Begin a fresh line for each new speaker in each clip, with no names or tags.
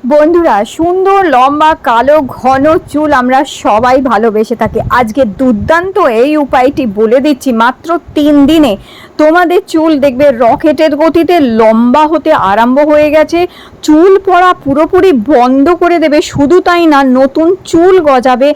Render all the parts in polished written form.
বন্ধুরা, সুন্দর লম্বা কালো ঘন চুল আমরা সবাই ভালোবেসে থাকি। আজকে দুর্দান্ত এই উপায়টি বলে দিচ্ছি। মাত্র 3 দিনে তোমাদের চুল দেখবে রকেটের গতিতে লম্বা হতে আরম্ভ হয়ে গেছে। চুল পড়া পুরোপুরি বন্ধ করে দেবে। শুধু তাই না, নতুন চুল গজাবে।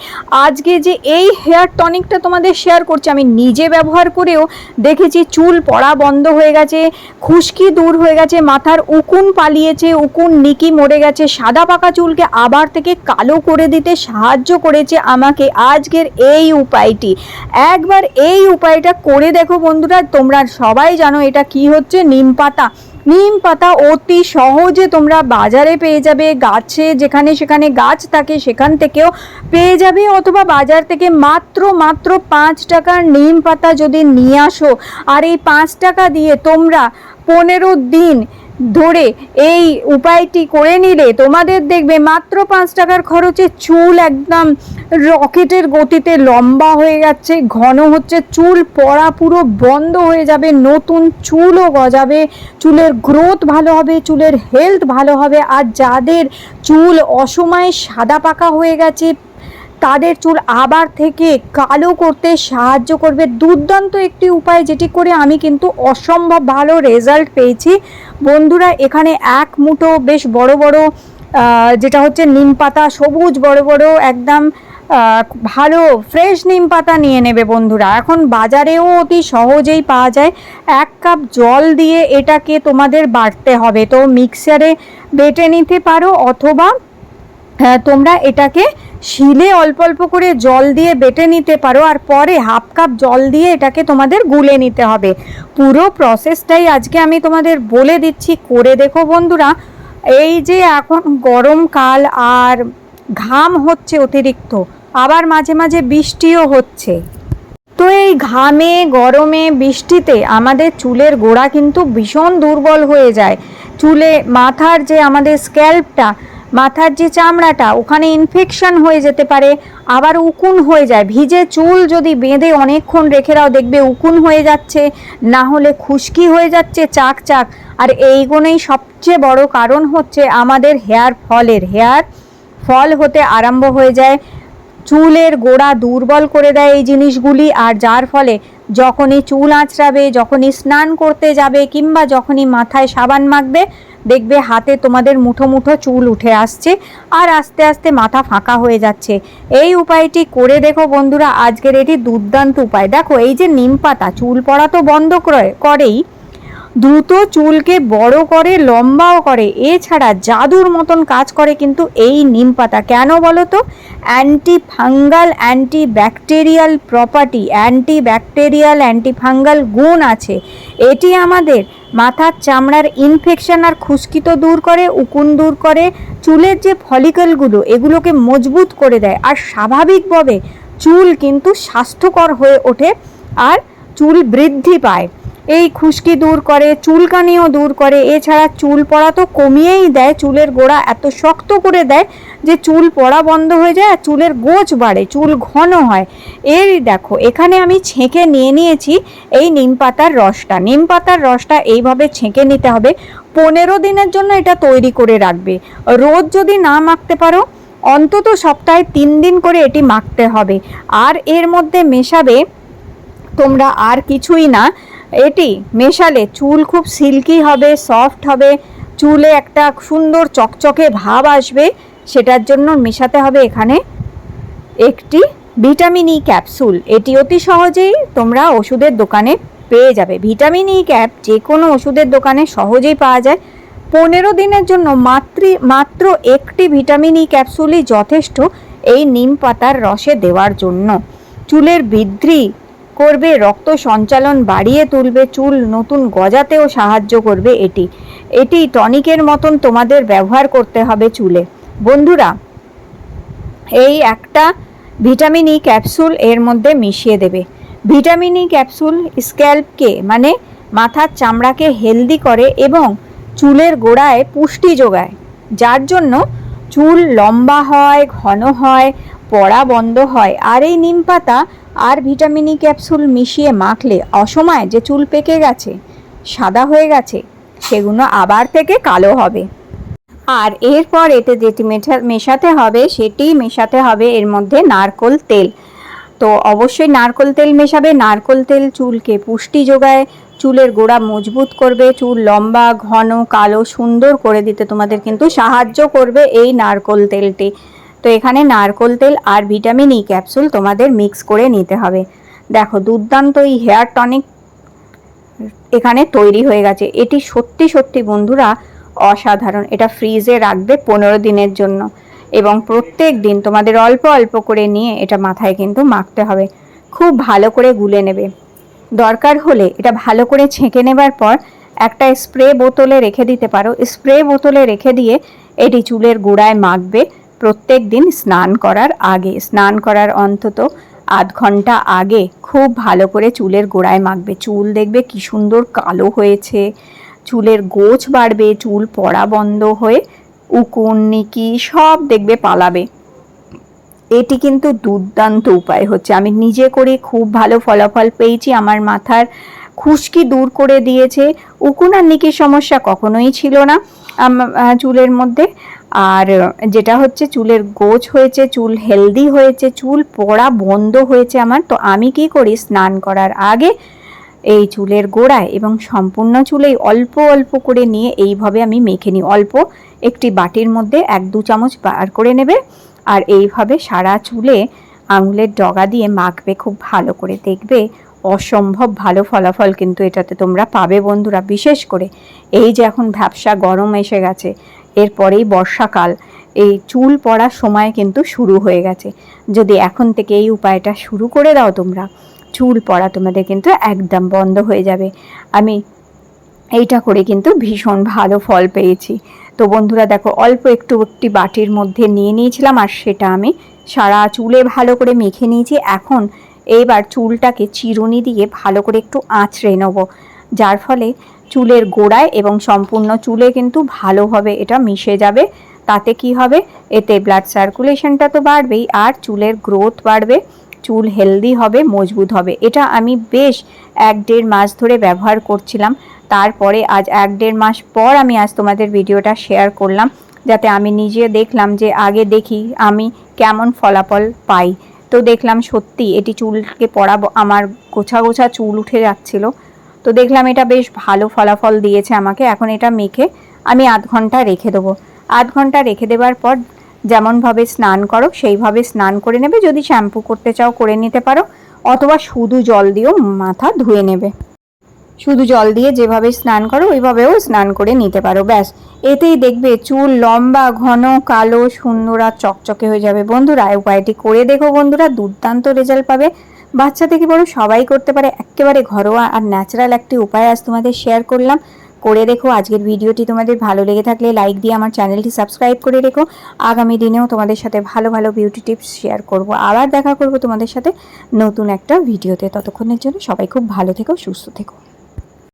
আজকে যে এই হেয়ার টনিকটা তোমাদের শেয়ার করছি, আমি নিজে ব্যবহার করেও দেখেছি চুল পড়া বন্ধ হয়ে গেছে, খুশকি দূর হয়ে গেছে, মাথার উকুন পালিয়েছে, উকুন নিকি মরে গেছে, সাদা পাকা চুলকে আবার থেকে কালো করে দিতে সাহায্য করেছে আমাকে আজকের এই উপায়টি। একবার এই উপায়টা করে দেখো বন্ধুরা। তোমরা সবাই জানো এটা কি হচ্ছে, নিম পাতা। নিম পাতা অতি সহজে তোমরা বাজারে পেয়ে যাবে, গাছে যেখানে সেখানে গাছ থাকে সেখান থেকেও পেয়ে যাবে, অথবা বাজার থেকে মাত্র 5 টাকার নিম পাতা যদি নিয়ে আসো, আর এই 5 টাকা দিয়ে তোমরা 15 দিন ধরে এই উপায়টি করে নিলে তোমাদের দেখবে মাত্র 5 টাকার খরচে চুল একদম রকেটের গতিতে লম্বা হয়ে যাচ্ছে, ঘন হচ্ছে, চুল পড়া পুরো বন্ধ হয়ে যাবে, নতুন চুলও গজাবে, চুলের গ্রোথ ভালো হবে, চুলের হেলথ ভালো হবে। আর যাদের চুল অসময়ে সাদা পাকা হয়ে গেছে তাদের চুল আবার থেকে কালো করতে সাহায্য করবে। দুর্দান্ত একটি উপায়, যেটি করে আমি কিন্তু অসম্ভব ভালো রেজাল্ট পেয়েছি বন্ধুরা। এখানে এক মুঠো বেশ বড় বড় যেটা হচ্ছে নিম পাতা, সবুজ বড় বড় একদম ভালো ফ্রেশ নিম পাতা নিয়ে নেবে বন্ধুরা। এখন বাজারেও অতি সহজেই পাওয়া যায়। 1 কাপ জল দিয়ে এটাকে তোমাদের বাটতে হবে। তো মিক্সারে বেটে নিতে পারো, অথবা তোমরা এটাকে শিলে অল্প অল্প করে জল দিয়ে বেটে নিতে পারো, আর পরে 1/2 কাপ জল দিয়ে এটাকে তোমাদের গুলে নিতে হবে। পুরো প্রসেসটাই আজকে আমি তোমাদের বলে দিচ্ছি, করে দেখো বন্ধুরা। এই যে এখন গরমকাল আর ঘাম হচ্ছে অতিরিক্ত, আবার মাঝে মাঝে বৃষ্টিও হচ্ছে, তো এই ঘামে গরমে বৃষ্টিতে আমাদের চুলের গোড়া কিন্তু ভীষণ দুর্বল হয়ে যায়। চুলে মাথার যে আমাদের স্ক্যাল্পটা, মাথার যে চামড়াটা, ওখানে ইনফেকশন হয়ে যেতে পারে, আবার উকুন হয়ে যায়। ভিজে চুল যদি বেঁধে অনেকক্ষণ রেখে দাও দেখবে উকুন হয়ে যাচ্ছে, না হলে খুশকি হয়ে যাচ্ছে চাক চাক। আর এইগুলোই সবচেয়ে বড় কারণ হচ্ছে আমাদের হেয়ার ফল হতে আরম্ভ হয়ে যায়। চুলের গোড়া দুর্বল করে দেয় এই জিনিসগুলি, আর যার ফলে যখনই চুল আঁচড়াবে, যখনই স্নান করতে যাবে, কিংবা যখনই মাথায় সাবান মাখবে, দেখবে হাতে তোমাদের মুঠো মুঠো চুল উঠে আসছে, আর আস্তে আস্তে মাথা ফাঁকা হয়ে যাচ্ছে। এই উপায়টি করে দেখো বন্ধুরা। আজকের এটি দুর্দান্ত উপায়। দেখো, এই যে নিম পাতা চুল পড়া তো বন্ধ করেই, দ্রুত চুলকে বড় করে, লম্বাও করে, এছাড়া জাদুর মতন কাজ করে কিন্তু এই নিম পাতা। কেন বলো তো? Anti fungal, anti bacterial property, anti fungal গুণ আছে। এটি আমাদের মাথার চামড়ার ইনফেকশন আর খুশকি তো দূর করে, উকুন দূর করে, চুলের যে ফলিকলগুলো এগুলোকে মজবুত করে দেয়, আর স্বাভাবিকভাবে চুল কিন্তু স্বাস্থ্যকর হয়ে ওঠে, আর চুল বৃদ্ধি পায়। এই খুশকি দূর করে, চুলকানিও দূর করে, এছাড়া চুল পড়া তো কমিয়েই দেয়। চুলের গোড়া এত শক্ত করে দেয় যে চুল পড়া বন্ধ হয়ে যায়, আর চুলের গোছ বাড়ে, চুল ঘন হয়। এর দেখো, এখানে আমি ছেঁকে নিয়েছি এই নিম পাতার রসটা। নিম পাতার রসটা এইভাবে ছেঁকে নিতে হবে। 15 দিনের জন্য এটা তৈরি করে রাখবে। রোজ যদি না মাখতে পারো, অন্তত সপ্তাহে 3 দিন করে এটি মাখতে হবে। আর এর মধ্যে মেশাবে তোমরা আর কিছুই না, এটি মেশালে চুল খুব সিল্কি হবে, সফট হবে, চুলে একটা সুন্দর চকচকে ভাব আসবে। সেটার জন্য মেশাতে হবে এখানে একটি ভিটামিন ই ক্যাপসুল। এটি অতি সহজেই তোমরা ওষুধের দোকানে পেয়ে যাবে। ভিটামিন ই ক্যাপ যে কোনো ওষুধের দোকানে সহজেই পাওয়া যায়। 15 দিনের জন্য মাত্র একটি ভিটামিন ই ক্যাপসুলই যথেষ্ট এই নিম পাতার রসে দেওয়ার জন্য। চুলের বৃদ্ধি করবে, রক্ত সঞ্চালন বাড়িয়ে তুলবে, চুল নতুন গজাতেও সাহায্য করবে। এটি টনিকের মতন তোমাদের ব্যবহার করতে হবে চুলে বন্ধুরা। এই একটা ভিটামিন ই ক্যাপসুল এর মধ্যে মিশিয়ে দেবে। ভিটামিন ই ক্যাপসুল স্ক্যাল্পকে, মানে মাথার চামড়াকে হেলদি করে এবং চুলের গোড়ায় পুষ্টি যোগায়, যার জন্য চুল লম্বা হয়, ঘন হয়, পড়া বন্ধ হয়। আর এই নিম পাতা আর ভিটামিন ই ক্যাপসুল মিশিয়ে মাখলে অসময়ে যে চুল পেকে গেছে, সাদা হয়ে গেছে, সেগুলো আবার থেকে কালো হবে। আর এরপর এতে যেটি মেশাতে হবে সেটি মেশাতে হবে এর মধ্যে নারকোল তেল। তো অবশ্যই নারকোল তেল মেশাবে। নারকোল তেল চুলকে পুষ্টি যোগায়, চুলের গোড়া মজবুত করবে, চুল লম্বা ঘন কালো সুন্দর করে দিতে তোমাদের কিন্তু সাহায্য করবে এই নারকোল তেলটি। তো এখানে নারকোল তেল আর ভিটামিন ই ক্যাপসুল তোমাদের মিক্স করে নিতে হবে। দেখো দুর্দান্ত এই হেয়ার টনিক এখানে তৈরি হয়ে গেছে। এটি সত্যি সত্যি বন্ধুরা অসাধারণ। এটা ফ্রিজে রাখবে 15 দিনের জন্য এবং প্রত্যেক দিন তোমাদের অল্প অল্প করে নিয়ে এটা মাথায় কিন্তু মাখতে হবে। খুব ভালো করে গুলে নেবে। দরকার হলে এটা ভালো করে ছেঁকে নেবার পর একটা স্প্রে বোতলে রেখে দিতে পারো। স্প্রে বোতলে রেখে দিয়ে এটি চুলের গোড়ায় মাখবে প্রত্যেক দিন স্নান করার আগে। স্নান করার অন্তত আধ ঘন্টা আগে খুব ভালো করে চুলের গোড়ায় মাখবে। চুল দেখবে কি সুন্দর কালো হয়েছে, চুলের গোছ বাড়বে, চুল পড়া বন্ধ হয়ে উকুন নিকি সব দেখবে পালাবে। এটি কিন্তু দুর্দান্ত উপায় হচ্ছে। আমি নিজে করে খুব ভালো ফলাফল পেয়েছি। আমার মাথার খুশকি দূর করে দিয়েছে। উকুন আর নিকির সমস্যা কখনোই ছিল না চুলের মধ্যে। আর যেটা হচ্ছে চুলের গোছ হয়েছে, চুল হেলদি হয়েছে, চুল পড়া বন্ধ হয়েছে আমার। তো আমি কি করি, স্নান করার আগে এই চুলের গোড়ায় এবং সম্পূর্ণ চুলেই অল্প অল্প করে নিয়ে এইভাবে আমি মেখে নিই। অল্প একটি বাটির মধ্যে 1-2 চামচ বার করে নেবে আর এইভাবে সারা চুলে আঙুলের ডগা দিয়ে মাখবে খুব ভালো করে। দেখবে অসম্ভব ভালো ফলাফল কিন্তু এটাতে তোমরা পাবে বন্ধুরা। বিশেষ করে এই যে এখন ভ্যাপসা গরম এসে গেছে, এরপরেই বর্ষাকাল, এই চুল পড়ার সময় কিন্তু শুরু হয়ে গেছে। যদি এখন থেকে এই উপায়টা শুরু করে দাও তোমরা, চুল পড়া তোমাদের কিন্তু একদম বন্ধ হয়ে যাবে। আমি এইটা করে কিন্তু ভীষণ ভালো ফল পেয়েছি। তো বন্ধুরা দেখো অল্প একটি বাটির মধ্যে নিয়ে নিয়েছিলাম আর সেটা আমি সারা চুলে ভালো করে মেখে নিয়েছি। এখন এইবার চুলটাকে চিরুনি দিয়ে ভালো করে একটু আঁচড়ে নেবো, যার ফলে চুলের গোড়ায় এবং সম্পূর্ণ চুলে কিন্তু ভালোভাবে এটা মিশে যাবে। তাতে কি হবে, এতে ব্লাড সার্কুলেশনটা তো বাড়বেই আর চুলের গ্রোথ বাড়বে, চুল হেলদি হবে, মজবুত হবে। এটা আমি বেশ 1-1.5 মাস ধরে ব্যবহার করছিলাম। তারপরে আজ 1-1.5 মাস পর আমি আজ তোমাদের ভিডিওটা শেয়ার করলাম, যাতে আমি নিজে দেখলাম যে আগে দেখি আমি কেমন ফলাফল পাই। তো দেখলাম সত্যি এটি চুলকে পড়া, আমার গোছা গোছা চুল উঠে যাচ্ছিল। তো দেখলাম এটা বেশ ভালো ফলাফল দিয়েছে আমাকে। এখন এটা মেখে আমি আধ ঘন্টা রেখে দেবো। আধ ঘন্টা রেখে দেওয়ার পর যেমনভাবে স্নান করো সেইভাবে স্নান করে নেবে। যদি শ্যাম্পু করতে চাও করে নিতে পারো, অথবা শুধু জল দিয়েও মাথা ধুয়ে নেবে। শুধু জল দিয়ে যেভাবে স্নান করো ওইভাবেও স্নান করে নিতে পারো। ব্যাস এতেই দেখবে চুল লম্বা ঘন কালো সুন্দর আর চকচকে হয়ে যাবে। বন্ধুরা এই উপায়টি করে দেখো বন্ধুরা, দুর্দান্ত রেজাল্ট পাবে। বাচ্চা থেকে বড় সবাই করতে পারে। একেবারে ঘরোয়া আর ন্যাচারাল একটি উপায় আজ তোমাদের শেয়ার করলাম। করে দেখো। আজকের ভিডিওটি তোমাদের ভালো লেগে থাকলে লাইক দিয়ে আমার চ্যানেলটি সাবস্ক্রাইব করে রেখো। আগামী দিনেও তোমাদের সাথে ভালো ভালো বিউটি টিপস শেয়ার করব। আবার দেখা করব তোমাদের সাথে নতুন একটা ভিডিওতে। ততক্ষণের জন্য সবাই খুব ভালো থেকো, সুস্থ থেকো।